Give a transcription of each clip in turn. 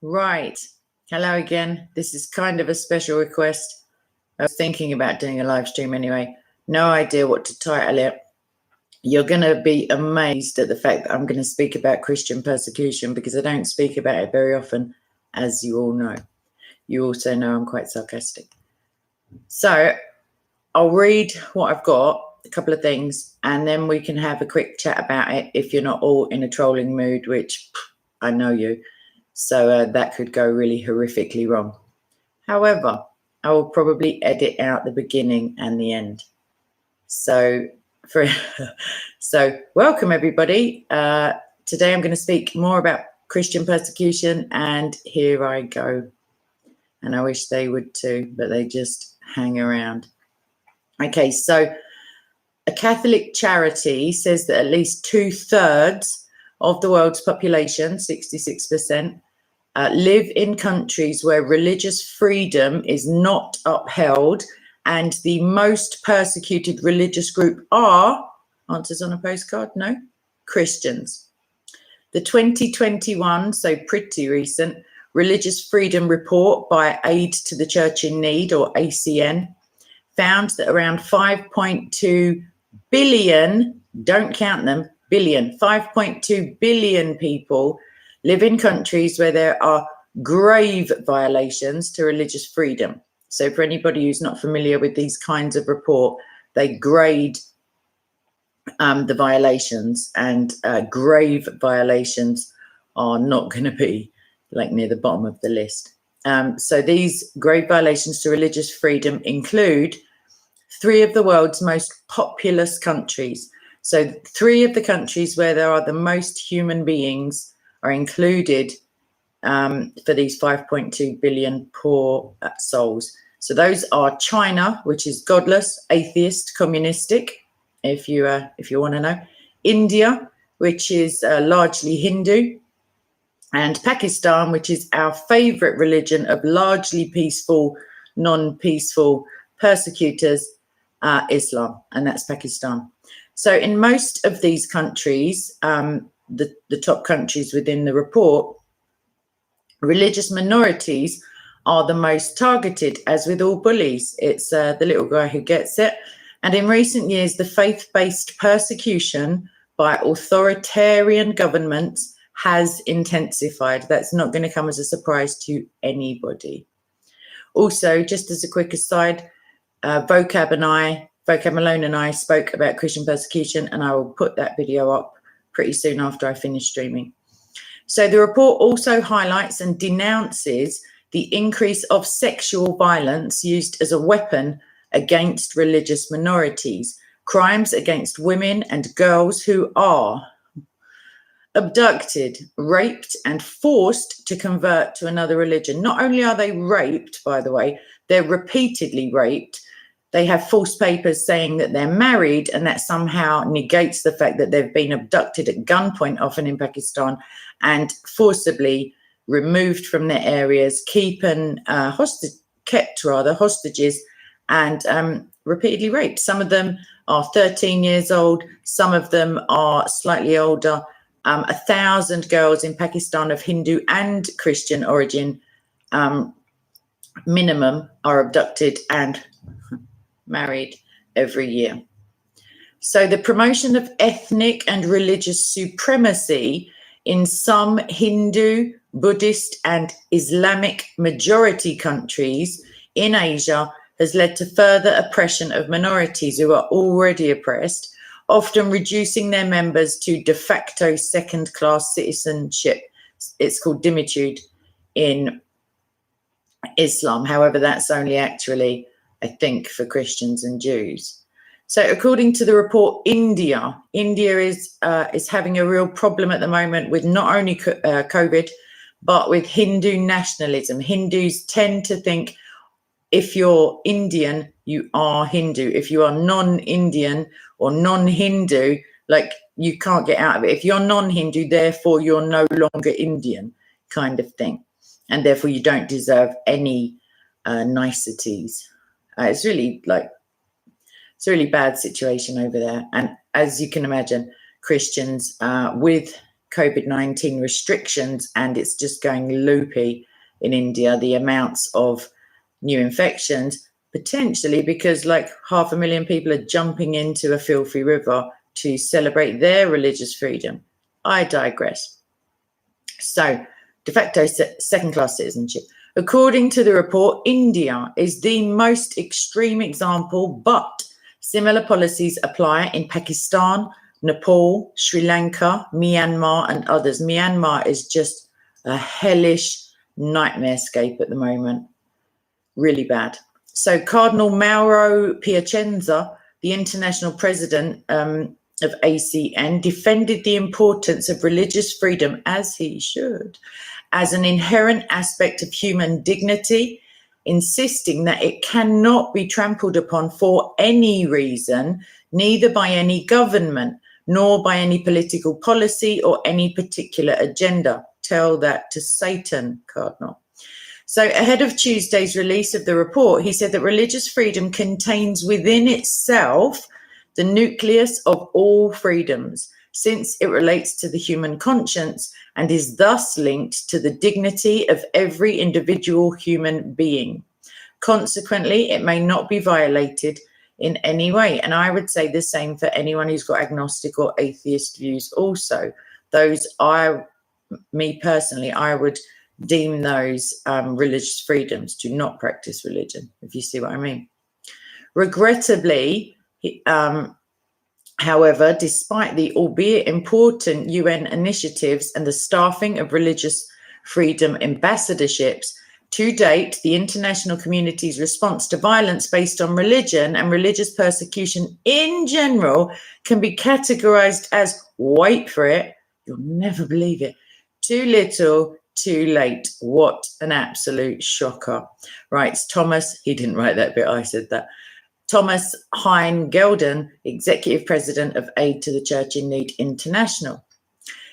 Right. Hello again. This is kind of a special request. I was thinking about doing a live stream anyway. No idea what to title it. You're going to be amazed at the fact that I'm going to speak about Christian persecution because I don't speak about it very often, as you all know. You also know I'm quite sarcastic. So I'll read what I've got, a couple of things, and then we can have a quick chat about it if you're not all in a trolling mood, which I know you. So that could go really horrifically wrong. However, I will probably edit out the beginning and the end. So welcome everybody. Today I'm going to speak more about Christian persecution, and here I go. And I wish they would too, but they just hang around. Okay, so a Catholic charity says that at least 2/3 of the world's population, 66%, live in countries where religious freedom is not upheld, and the most persecuted religious group are, answers on a postcard, no, Christians. The 2021, so pretty recent, Religious Freedom Report by Aid to the Church in Need, or ACN, found that around 5.2 billion, don't count them, billion, 5.2 billion people live in countries where there are grave violations to religious freedom. So for anybody who's not familiar with these kinds of report, they grade the violations, and grave violations are not going to be like near the bottom of the list. So these grave violations to religious freedom include 3 of the world's most populous countries. So 3 of the countries where there are the most human beings are included for these 5.2 billion poor souls. So those are China, which is godless, atheist, communistic, if you want to know. India, which is largely Hindu. And Pakistan, which is our favorite religion of largely peaceful, non-peaceful persecutors, Islam, and that's Pakistan. So in most of these countries, the top countries within the report, religious minorities are the most targeted, as with all bullies. It's the little guy who gets it. And in recent years, the faith-based persecution by authoritarian governments has intensified. That's not going to come as a surprise to anybody. Also, just as a quick aside, Vocab Malone and I spoke about Christian persecution, and I will put that video up pretty soon after I finish streaming. So the report also highlights and denounces the increase of sexual violence used as a weapon against religious minorities, crimes against women and girls who are abducted, raped, and forced to convert to another religion. Not only are they raped, by the way, they're repeatedly raped. They have false papers saying that they're married, and that somehow negates the fact that they've been abducted at gunpoint, often in Pakistan, and forcibly removed from their areas, kept hostages, and repeatedly raped. Some of them are 13 years old. Some of them are slightly older. 1,000 girls in Pakistan of Hindu and Christian origin minimum are abducted and married every year. So the promotion of ethnic and religious supremacy in some Hindu, Buddhist, and Islamic majority countries in Asia has led to further oppression of minorities who are already oppressed, often reducing their members to de facto second-class citizenship. It's called dhimmitude in Islam. However, that's only actually, I think, for Christians and Jews. So according to the report, India is having a real problem at the moment with not only COVID, but with Hindu nationalism. Hindus tend to think if you're Indian, you are Hindu. If you are non-Indian or non-Hindu, like, you can't get out of it. If you're non-Hindu, therefore you're no longer Indian, kind of thing. And therefore you don't deserve any niceties. It's really it's a really bad situation over there. And as you can imagine, Christians with COVID-19 restrictions, and it's just going loopy in India, the amounts of new infections, potentially because like 500,000 people are jumping into a filthy river to celebrate their religious freedom. I digress. So, de facto second-class citizenship. According to the report, India is the most extreme example, but similar policies apply in Pakistan, Nepal, Sri Lanka, Myanmar, and others. Myanmar is just a hellish nightmarescape at the moment. Really bad. So Cardinal Mauro Piacenza, the international president of ACN, defended the importance of religious freedom, as he should, as an inherent aspect of human dignity, insisting that it cannot be trampled upon for any reason, neither by any government, nor by any political policy or any particular agenda. Tell that to Satan, Cardinal. So ahead of Tuesday's release of the report, he said that religious freedom contains within itself the nucleus of all freedoms, since it relates to the human conscience and is thus linked to the dignity of every individual human being. Consequently, it may not be violated in any way. And I would say the same for anyone who's got agnostic or atheist views also. Those me personally, I would deem those religious freedoms to not practice religion, if you see what I mean. Regrettably, however, despite the albeit important UN initiatives and the staffing of religious freedom ambassadorships, to date, the international community's response to violence based on religion and religious persecution in general can be categorized as, wait for it, you'll never believe it, too little, too late. What an absolute shocker. Writes Thomas, he didn't write that bit, I said that. Thomas Hein Gelden, Executive President of Aid to the Church in Need International.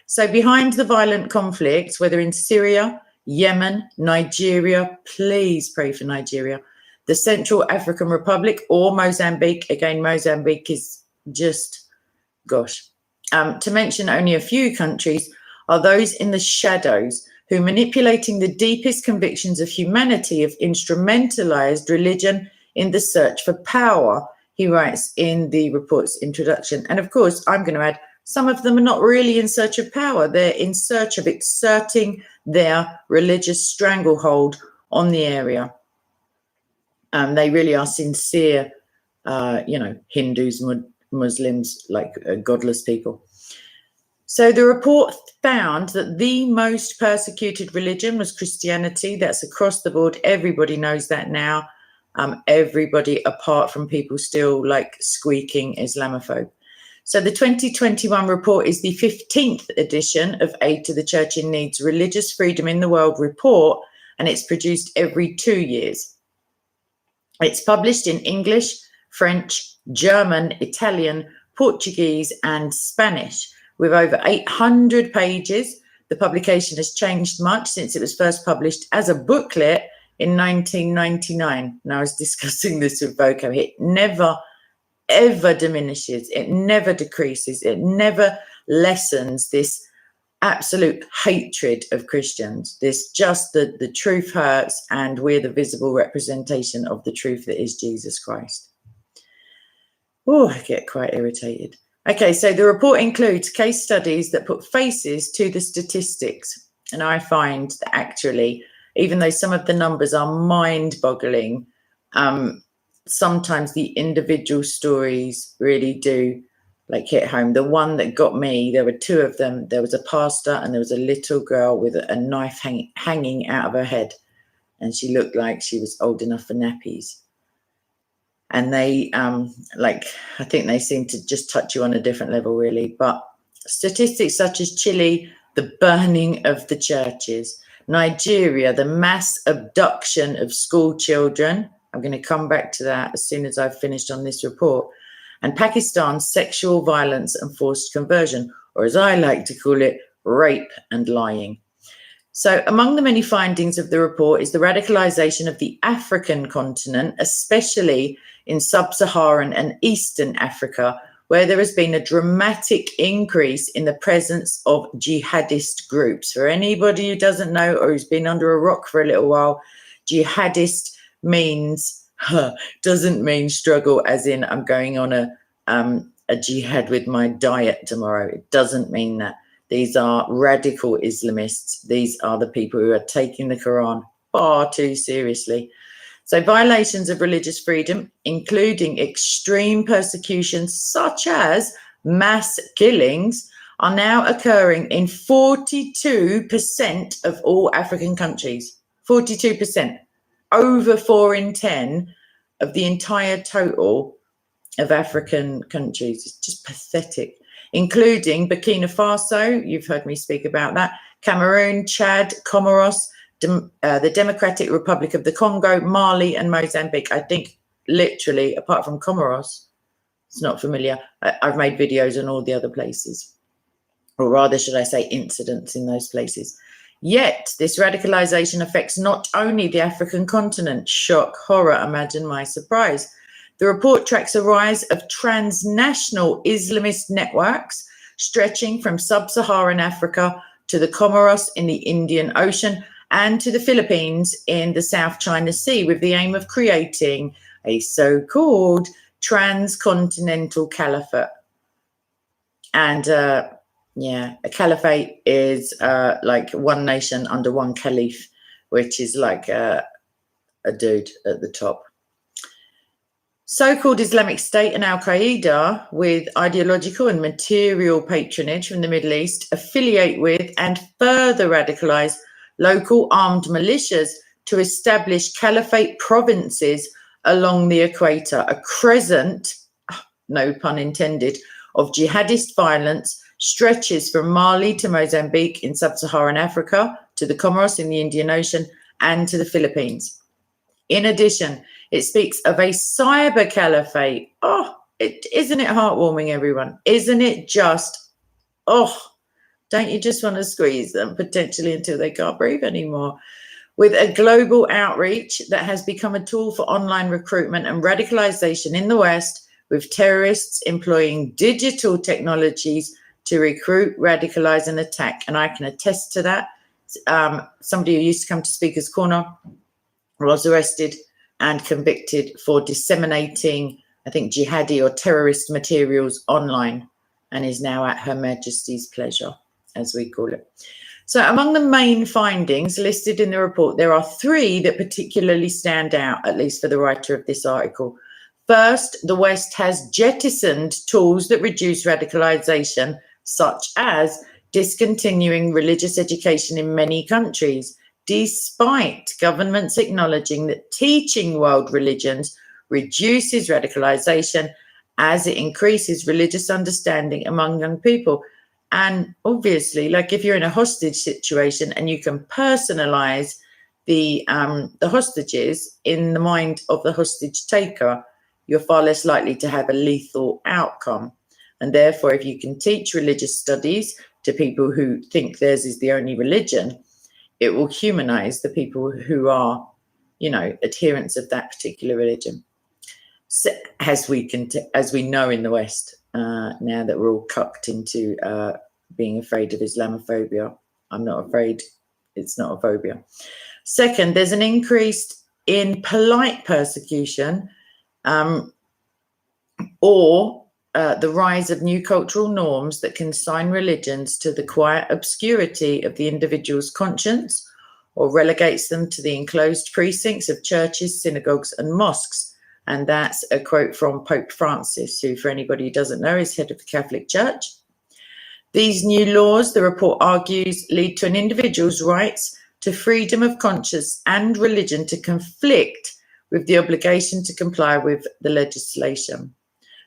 So behind the violent conflicts, whether in Syria, Yemen, Nigeria, please pray for Nigeria, the Central African Republic or Mozambique, again, Mozambique is just, gosh. To mention only a few countries are those in the shadows who, manipulating the deepest convictions of humanity, have instrumentalized religion in the search for power, he writes in the report's introduction. And of course, I'm going to add, some of them are not really in search of power. They're in search of exerting their religious stranglehold on the area. They really are sincere, Hindus, Muslims, like godless people. So the report found that the most persecuted religion was Christianity. That's across the board. Everybody knows that now. Everybody, apart from people still like squeaking Islamophobe. So the 2021 report is the 15th edition of Aid to the Church in Need's Religious Freedom in the World report, and it's produced every 2 years. It's published in English, French, German, Italian, Portuguese, and Spanish. With over 800 pages, the publication has changed much since it was first published as a booklet in 1999. And I was discussing this with Boko. It never, ever diminishes. It never decreases. It never lessens this absolute hatred of Christians. This just the truth hurts, and we're the visible representation of the truth that is Jesus Christ. Oh, I get quite irritated. Okay, so the report includes case studies that put faces to the statistics. And I find that actually, even though some of the numbers are mind-boggling, sometimes the individual stories really do hit home. The one that got me, there were two of them. There was a pastor and there was a little girl with a knife hanging out of her head. And she looked like she was old enough for nappies. And they, I think they seem to just touch you on a different level, really. But statistics such as Chile, the burning of the churches, Nigeria, the mass abduction of school children. I'm going to come back to that as soon as I've finished on this report. And Pakistan's sexual violence and forced conversion, or as I like to call it, rape and lying. So among the many findings of the report is the radicalization of the African continent, especially in sub-Saharan and Eastern Africa, where there has been a dramatic increase in the presence of jihadist groups. For anybody who doesn't know or who's been under a rock for a little while, jihadist doesn't mean struggle as in I'm going on a jihad with my diet tomorrow. It doesn't mean that. These are radical Islamists. These are the people who are taking the Quran far too seriously. So violations of religious freedom, including extreme persecutions such as mass killings, are now occurring in 42% of all African countries. 42%. Over 4 in 10 of the entire total of African countries. It's just pathetic, including Burkina Faso, you've heard me speak about that, Cameroon, Chad, Comoros, the Democratic Republic of the Congo, Mali, and Mozambique. I think literally, apart from Comoros, it's not familiar. I've made videos on all the other places, or rather, should I say, incidents in those places. Yet, this radicalization affects not only the African continent. Shock, horror, imagine my surprise. The report tracks a rise of transnational Islamist networks stretching from sub-Saharan Africa to the Comoros in the Indian Ocean and to the Philippines in the South China Sea, with the aim of creating a so-called transcontinental caliphate. And a caliphate is like one nation under one caliph, which is like a dude at the top. So-called Islamic State and Al-Qaeda, with ideological and material patronage from the Middle East, affiliate with and further radicalize local armed militias to establish caliphate provinces along the equator, a crescent, no pun intended, of jihadist violence stretches from Mali to Mozambique in sub-Saharan Africa, to the Comoros in the Indian Ocean, and to the Philippines. In addition, it speaks of a CyberCaliphate. Isn't it heartwarming, everyone? Isn't it just, don't you just want to squeeze them potentially until they can't breathe anymore? With a global outreach that has become a tool for online recruitment and radicalization in the West, with terrorists employing digital technologies to recruit, radicalize, and attack. And I can attest to that. Somebody who used to come to Speaker's Corner was arrested and convicted for disseminating, I think, jihadi or terrorist materials online, and is now at Her Majesty's pleasure, as we call it. So among the main findings listed in the report, there are 3 that particularly stand out, at least for the writer of this article. First, the West has jettisoned tools that reduce radicalization, such as discontinuing religious education in many countries, despite governments acknowledging that teaching world religions reduces radicalization as it increases religious understanding among young people. And obviously, like if you're in a hostage situation and you can personalize the hostages in the mind of the hostage taker, you're far less likely to have a lethal outcome. And therefore, if you can teach religious studies to people who think theirs is the only religion, it will humanize the people who are, adherents of that particular religion. So, as we know in the West, now that we're all cucked into being afraid of Islamophobia. I'm not afraid. It's not a phobia. Second, there's an increase in polite persecution or the rise of new cultural norms that consign religions to the quiet obscurity of the individual's conscience, or relegates them to the enclosed precincts of churches, synagogues, and mosques. And that's a quote from Pope Francis, who, for anybody who doesn't know, is head of the Catholic Church. These new laws, the report argues, lead to an individual's rights to freedom of conscience and religion to conflict with the obligation to comply with the legislation.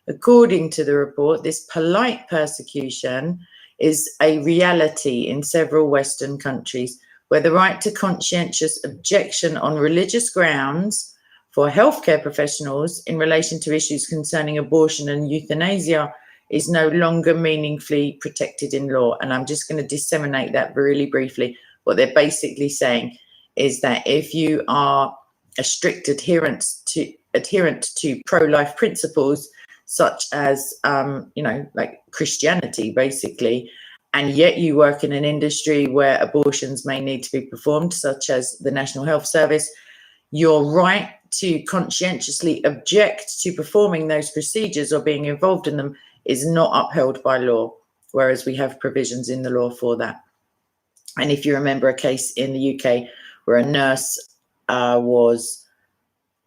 According to the report, this polite persecution is a reality in several Western countries, where the right to conscientious objection on religious grounds for healthcare professionals in relation to issues concerning abortion and euthanasia is no longer meaningfully protected in law. And I'm just going to disseminate that really briefly. What they're basically saying is that if you are a strict adherent to pro-life principles, such as, like Christianity, basically. And yet you work in an industry where abortions may need to be performed, such as the National Health Service. Your right to conscientiously object to performing those procedures or being involved in them is not upheld by law, whereas we have provisions in the law for that. And if you remember a case in the UK where a nurse was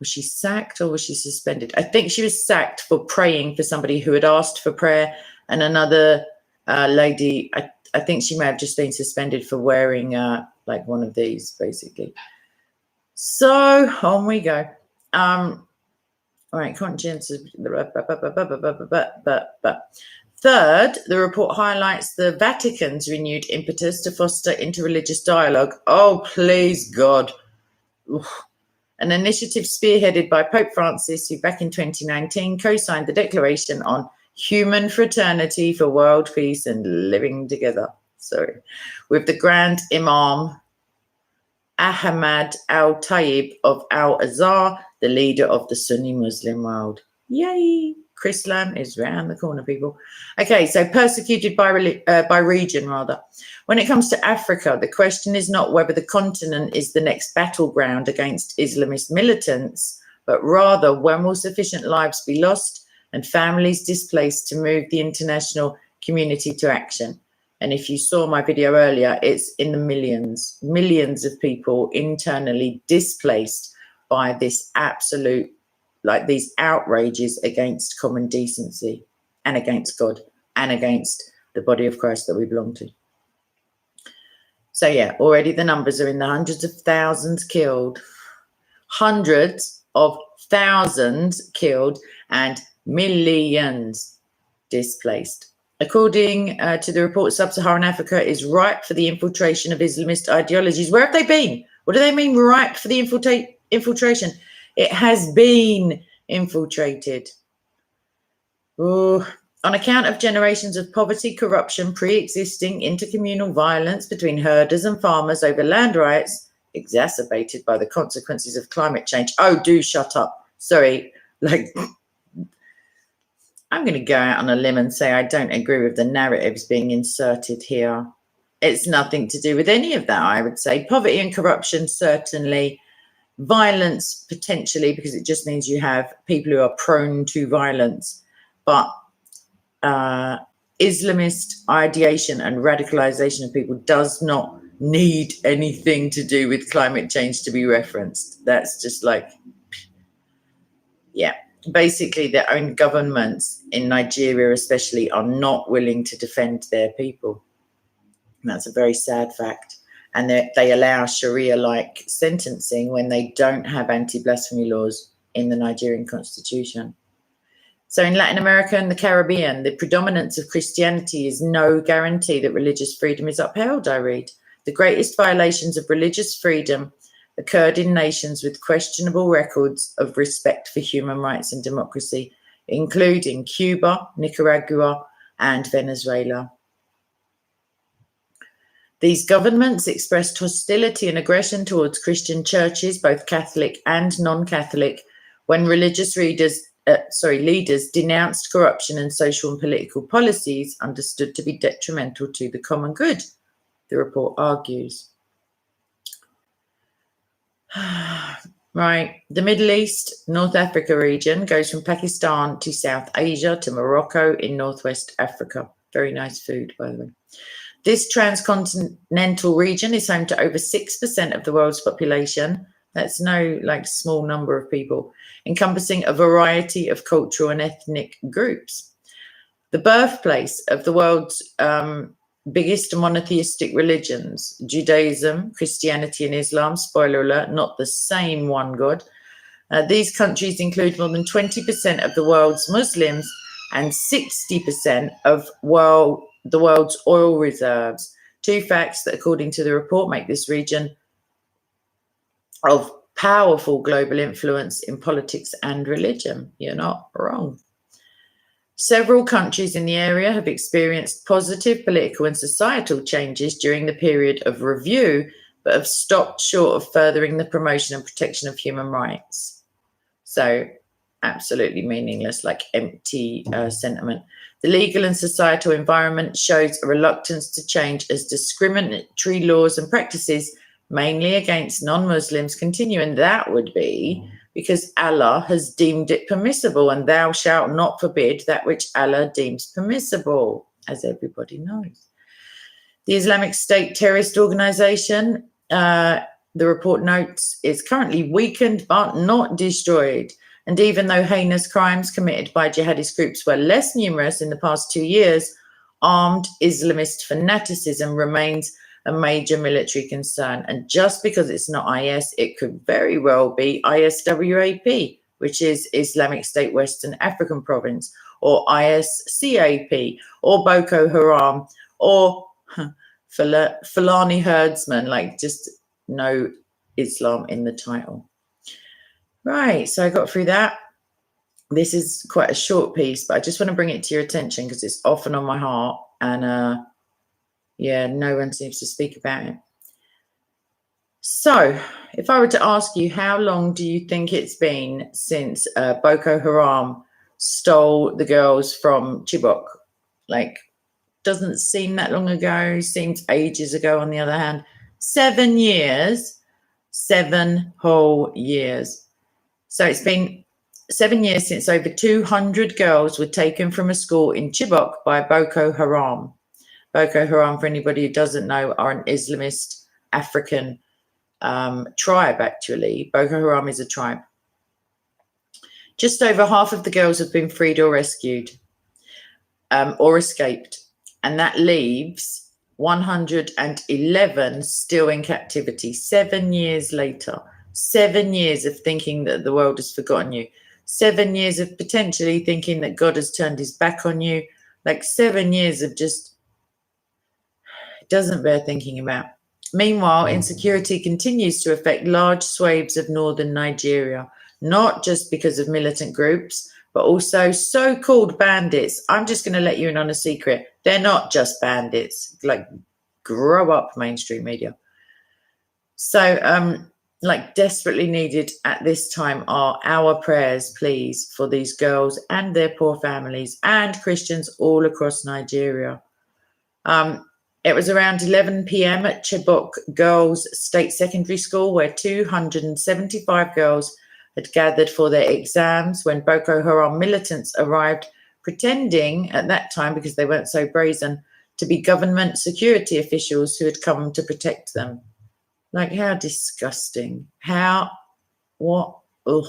she sacked or was she suspended? I think she was sacked for praying for somebody who had asked for prayer, and another lady, I think she may have just been suspended for wearing like one of these, basically. So on we go. All right, conscience. Third, the report highlights the Vatican's renewed impetus to foster interreligious dialogue. Oh, please, God. Oof. An initiative spearheaded by Pope Francis, who back in 2019 co-signed the Declaration on Human Fraternity for World Peace and Living Together. With the Grand Imam Ahmad Al-Tayyib of Al-Azhar, the leader of the Sunni Muslim world. Yay! Chrislam is round the corner, people. Okay, so persecuted by region, rather. When it comes to Africa, the question is not whether the continent is the next battleground against Islamist militants, but rather when will sufficient lives be lost and families displaced to move the international community to action. And if you saw my video earlier, it's in the millions of people internally displaced by this absolute, like these outrages against common decency and against God and against the body of Christ that we belong to. So yeah, already the numbers are in the hundreds of thousands killed, hundreds of thousands killed, and millions displaced. According to the report, Sub-Saharan Africa is ripe for the infiltration of Islamist ideologies. Where have they been? What do they mean ripe for the infiltration? It has been infiltrated. Ooh. On account of generations of poverty, corruption, pre-existing intercommunal violence between herders and farmers over land rights, exacerbated by the consequences of climate change. Oh, do shut up. Sorry, I'm going to go out on a limb and say I don't agree with the narratives being inserted here. It's nothing to do with any of that, I would say. Poverty and corruption, certainly. Violence, potentially, because it just means you have people who are prone to violence. But Islamist ideation and radicalization of people does not need anything to do with climate change to be referenced. That's just like, yeah. Basically, their own governments in Nigeria especially are not willing to defend their people. And that's a very sad fact. And they allow Sharia-like sentencing when they don't have anti-blasphemy laws in the Nigerian constitution. So in Latin America and the Caribbean, the predominance of Christianity is no guarantee that religious freedom is upheld, I read. The greatest violations of religious freedom occurred in nations with questionable records of respect for human rights and democracy, including Cuba, Nicaragua, and Venezuela. These governments expressed hostility and aggression towards Christian churches, both Catholic and non-Catholic, when religious leaders denounced corruption and social and political policies understood to be detrimental to the common good, the report argues. Right, the Middle East, North Africa region goes from Pakistan to South Asia to Morocco in Northwest Africa. Very nice food, by the way. This transcontinental region is home to over 6% of the world's population. That's no small number of people, encompassing a variety of cultural and ethnic groups. The birthplace of the world's biggest monotheistic religions, Judaism, Christianity, and Islam. Spoiler alert, not the same one God. These countries include more than 20% of the world's Muslims and 60% of the world's oil reserves. Two facts that, according to the report, make this region of powerful global influence in politics and religion. You're not wrong. Several countries in the area have experienced positive political and societal changes during the period of review, but have stopped short of furthering the promotion and protection of human rights. So absolutely meaningless, like empty sentiment. The legal and societal environment shows a reluctance to change as discriminatory laws and practices, mainly against non-Muslims, continue. And that would be because Allah has deemed it permissible, and thou shalt not forbid that which Allah deems permissible, as everybody knows. The Islamic State terrorist organization, the report notes, is currently weakened but not destroyed. And even though heinous crimes committed by jihadist groups were less numerous in the past 2 years, armed Islamist fanaticism remains a major military concern. And just because it's not IS, it could very well be ISWAP, which is Islamic State Western African Province, or ISCAP, or Boko Haram, or Fulani herdsmen, like just no Islam in the title. Right, so I got through that. This is quite a short piece, but I just want to bring it to your attention because it's often on my heart, and yeah, no one seems to speak about it. So if I were to ask you, how long do you think it's been since Boko Haram stole the girls from Chibok? Like, doesn't seem that long ago, seems ages ago on the other hand. 7 years, 7 whole years. So it's been 7 years since over 200 girls were taken from a school in Chibok by Boko Haram. Boko Haram, for anybody who doesn't know, are an Islamist African tribe, actually. Boko Haram is a tribe. Just over half of the girls have been freed or rescued or escaped. And that leaves 111 still in captivity 7 years later. 7 years of thinking that the world has forgotten you. 7 years of potentially thinking that God has turned his back on you. Like 7 years of just, it doesn't bear thinking about. Meanwhile, insecurity continues to affect large swathes of northern Nigeria, not just because of militant groups, but also so-called bandits. I'm just going to let you in on a secret. They're not just bandits. Like, grow up, mainstream media. So, like, desperately needed at this time are our prayers, please, for these girls and their poor families and Christians all across Nigeria. It was around 11 p.m. at Chibok Girls State Secondary School, where 275 girls had gathered for their exams when Boko Haram militants arrived, pretending at that time, because they weren't so brazen, to be government security officials who had come to protect them. Like, how disgusting. What? Ugh.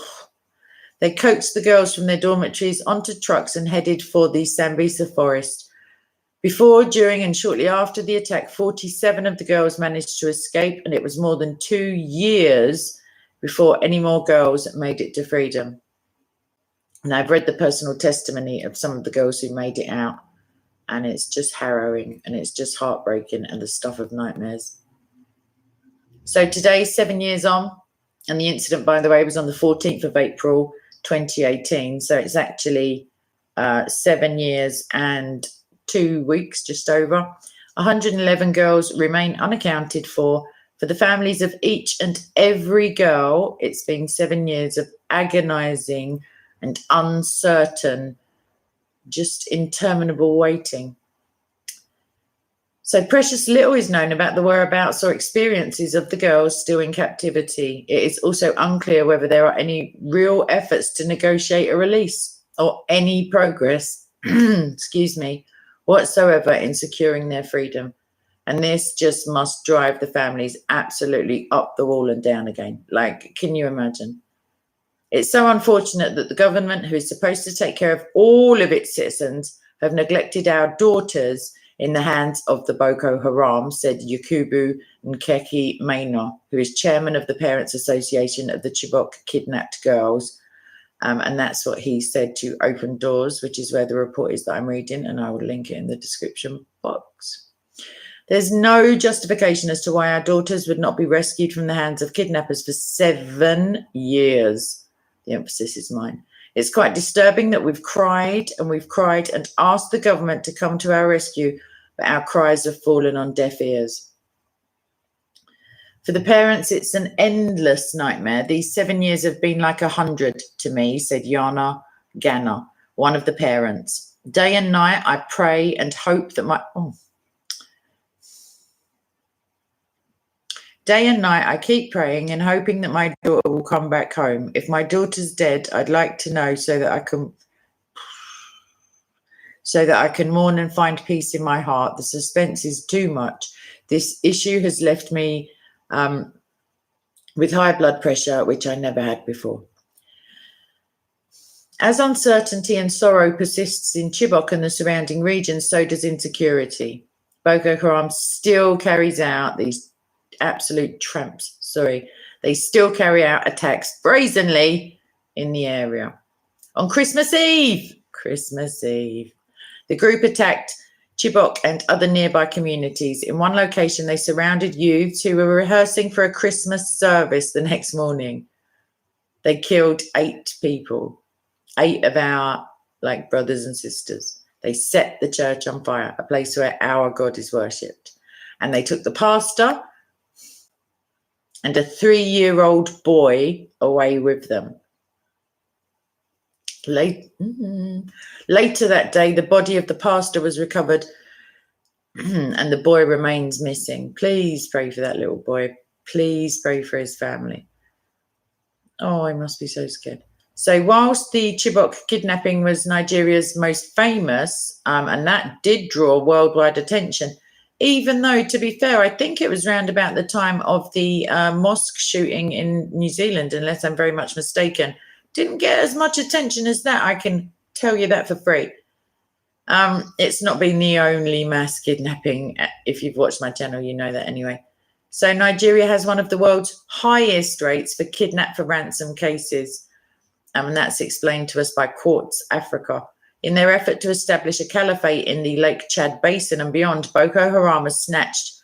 They coaxed the girls from their dormitories onto trucks and headed for the Sambisa forest. Before, during, and shortly after the attack, 47 of the girls managed to escape, and it was more than 2 years before any more girls made it to freedom. And I've read the personal testimony of some of the girls who made it out, and it's just harrowing, and it's just heartbreaking, and the stuff of nightmares. So today, 7 years on, and the incident, by the way, was on the 14th of April, 2018. So it's actually 7 years and 2 weeks, just over. 111 girls remain unaccounted for. For the families of each and every girl, it's been 7 years of agonizing and uncertain, just interminable waiting. So precious little is known about the whereabouts or experiences of the girls still in captivity. It is also unclear whether there are any real efforts to negotiate a release or any progress, excuse me, whatsoever in securing their freedom. And this just must drive the families absolutely up the wall and down again. Like, can you imagine? It's so unfortunate that the government, who is supposed to take care of all of its citizens, have neglected our daughters in the hands of the Boko Haram, said Yakubu Nkeki Maina, who is chairman of the Parents Association of the Chibok Kidnapped Girls. And that's what he said to Open Doors, which is where the report is that I'm reading, and I will link it in the description box. There's no justification as to why our daughters would not be rescued from the hands of kidnappers for 7 years. The emphasis is mine. It's quite disturbing that we've cried and asked the government to come to our rescue, but our cries have fallen on deaf ears. For the parents, it's an endless nightmare. These 7 years have been like 100 to me, said Yana Ganna, one of the parents. Day and night, I pray and hope that Day and night, I keep praying and hoping that my daughter will come back home. If my daughter's dead, I'd like to know so that I can mourn and find peace in my heart. The suspense is too much. This issue has left me with high blood pressure, which I never had before. As uncertainty and sorrow persists in Chibok and the surrounding regions, so does insecurity. Boko Haram still carries out these absolute tramps, they still carry out attacks brazenly in the area. On Christmas Eve, the group attacked Chibok and other nearby communities. In one location, they surrounded youths who were rehearsing for a Christmas service the next morning. They killed 8 people, 8 of our brothers and sisters. They set the church on fire, a place where our God is worshipped. And they took the pastor and a 3-year-old boy away with them. Later that day, the body of the pastor was recovered and the boy remains missing. Please pray for that little boy. Please pray for his family. Oh, I must be so scared. So whilst the Chibok kidnapping was Nigeria's most famous, and that did draw worldwide attention, even though, to be fair, I think it was round about the time of the mosque shooting in New Zealand, unless I'm very much mistaken, didn't get as much attention as that. I can tell you that for free. It's not been the only mass kidnapping. If you've watched my channel, you know that anyway. So Nigeria has one of the world's highest rates for kidnap for ransom cases. And that's explained to us by Quartz Africa. In their effort to establish a caliphate in the Lake Chad Basin and beyond, Boko Haram has snatched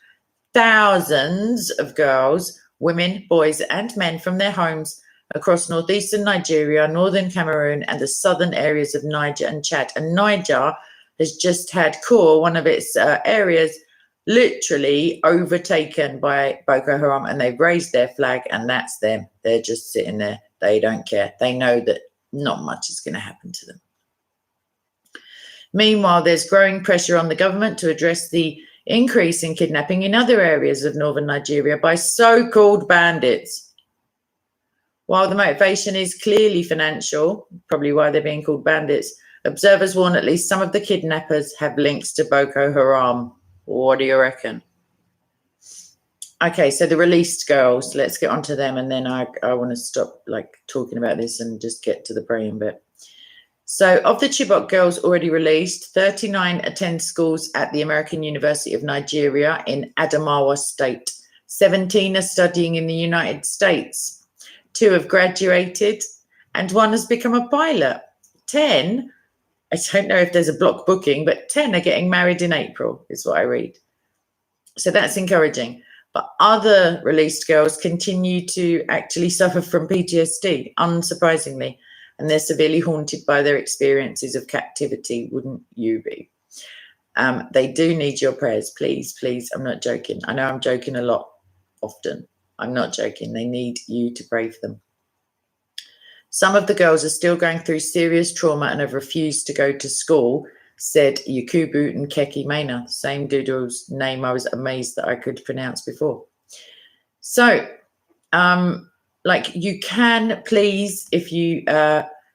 thousands of girls, women, boys, and men from their homes across northeastern Nigeria, northern Cameroon, and the southern areas of Niger and Chad. And Niger has just had Kur, one of its areas, literally overtaken by Boko Haram, and they've raised their flag, and that's them. They're just sitting there. They don't care. They know that not much is going to happen to them. Meanwhile, there's growing pressure on the government to address the increase in kidnapping in other areas of northern Nigeria by so-called bandits. While the motivation is clearly financial, probably why they're being called bandits, observers warn at least some of the kidnappers have links to Boko Haram. What do you reckon? Okay, so the released girls, let's get onto them, and then I want to stop talking about this and just get to the praying bit. So of the Chibok girls already released, 39 attend schools at the American University of Nigeria in Adamawa State. 17 are studying in the United States. 2 have graduated and 1 has become a pilot. 10, I don't know if there's a block booking, but 10 are getting married in April, is what I read. So that's encouraging. But other released girls continue to actually suffer from PTSD, unsurprisingly, and they're severely haunted by their experiences of captivity. Wouldn't you be? They do need your prayers, please, please. I'm not joking. I know I'm joking a lot often. I'm not joking. They need you to pray for them. Some of the girls are still going through serious trauma and have refused to go to school, said Yakubu Nkeki Maina, same dude whose name I was amazed that I could pronounce before. So, you can please, if you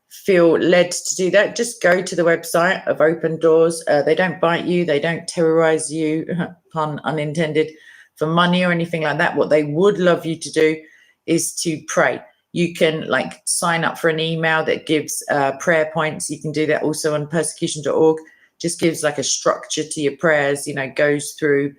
feel led to do that, just go to the website of Open Doors. They don't bite you. They don't terrorize you, pun unintended, for money or anything like that. What they would love you to do is to pray. You can sign up for an email that gives prayer points. You can do that also on persecution.org. Just gives a structure to your prayers, goes through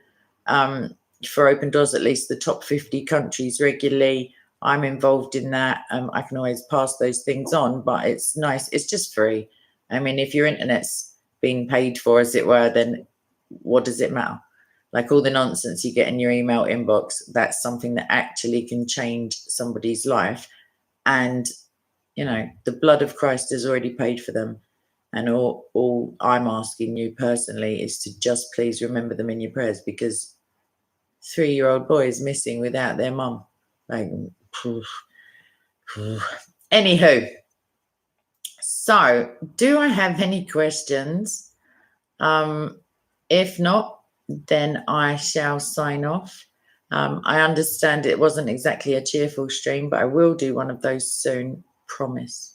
for Open Doors, at least the top 50 countries regularly. I'm involved in that. I can always pass those things on, but it's nice. It's just free. I mean, if your internet's being paid for, as it were, then what does it matter? All the nonsense you get in your email inbox, that's something that actually can change somebody's life. And, the blood of Christ has already paid for them. And all I'm asking you personally is to just please remember them in your prayers, because 3-year-old boys missing without their mum. Like, anywho, so do I have any questions? If not, then I shall sign off. I understand it wasn't exactly a cheerful stream, but I will do one of those soon, promise.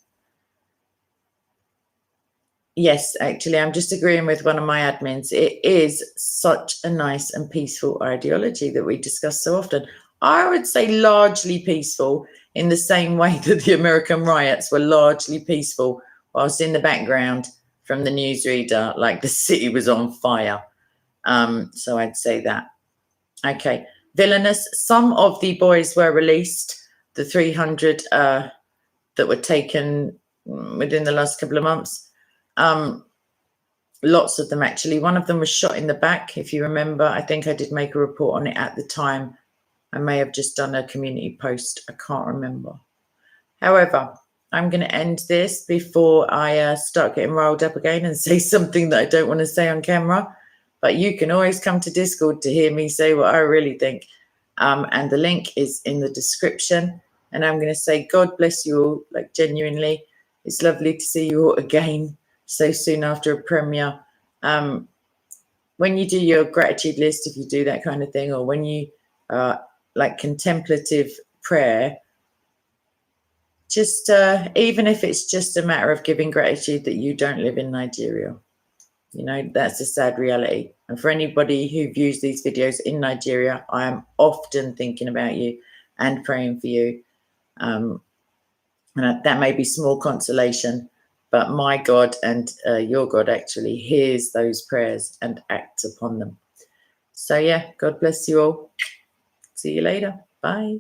Yes, actually, I'm just agreeing with one of my admins. It is such a nice and peaceful ideology that we discuss so often. I would say largely peaceful, in the same way that the American riots were largely peaceful, whilst in the background from the newsreader, like the city was on fire. So I'd say that. Okay. Villainous. Some of the boys were released, the 300 that were taken within the last couple of months. Lots of them, actually. One of them was shot in the back, if you remember. I think I did make a report on it at the time. I may have just done a community post. I can't remember. However, I'm going to end this before I start getting riled up again and say something that I don't want to say on camera. But you can always come to Discord to hear me say what I really think. And the link is in the description. And I'm going to say, God bless you all, like genuinely. It's lovely to see you all again so soon after a premiere. When you do your gratitude list, if you do that kind of thing, or when you like contemplative prayer, just even if it's just a matter of giving gratitude that you don't live in Nigeria, you know, that's a sad reality. And for anybody who views these videos in Nigeria, I am often thinking about you and praying for you. And that may be small consolation, but my God and your God actually hears those prayers and acts upon them. So yeah, God bless you all. See you later. Bye.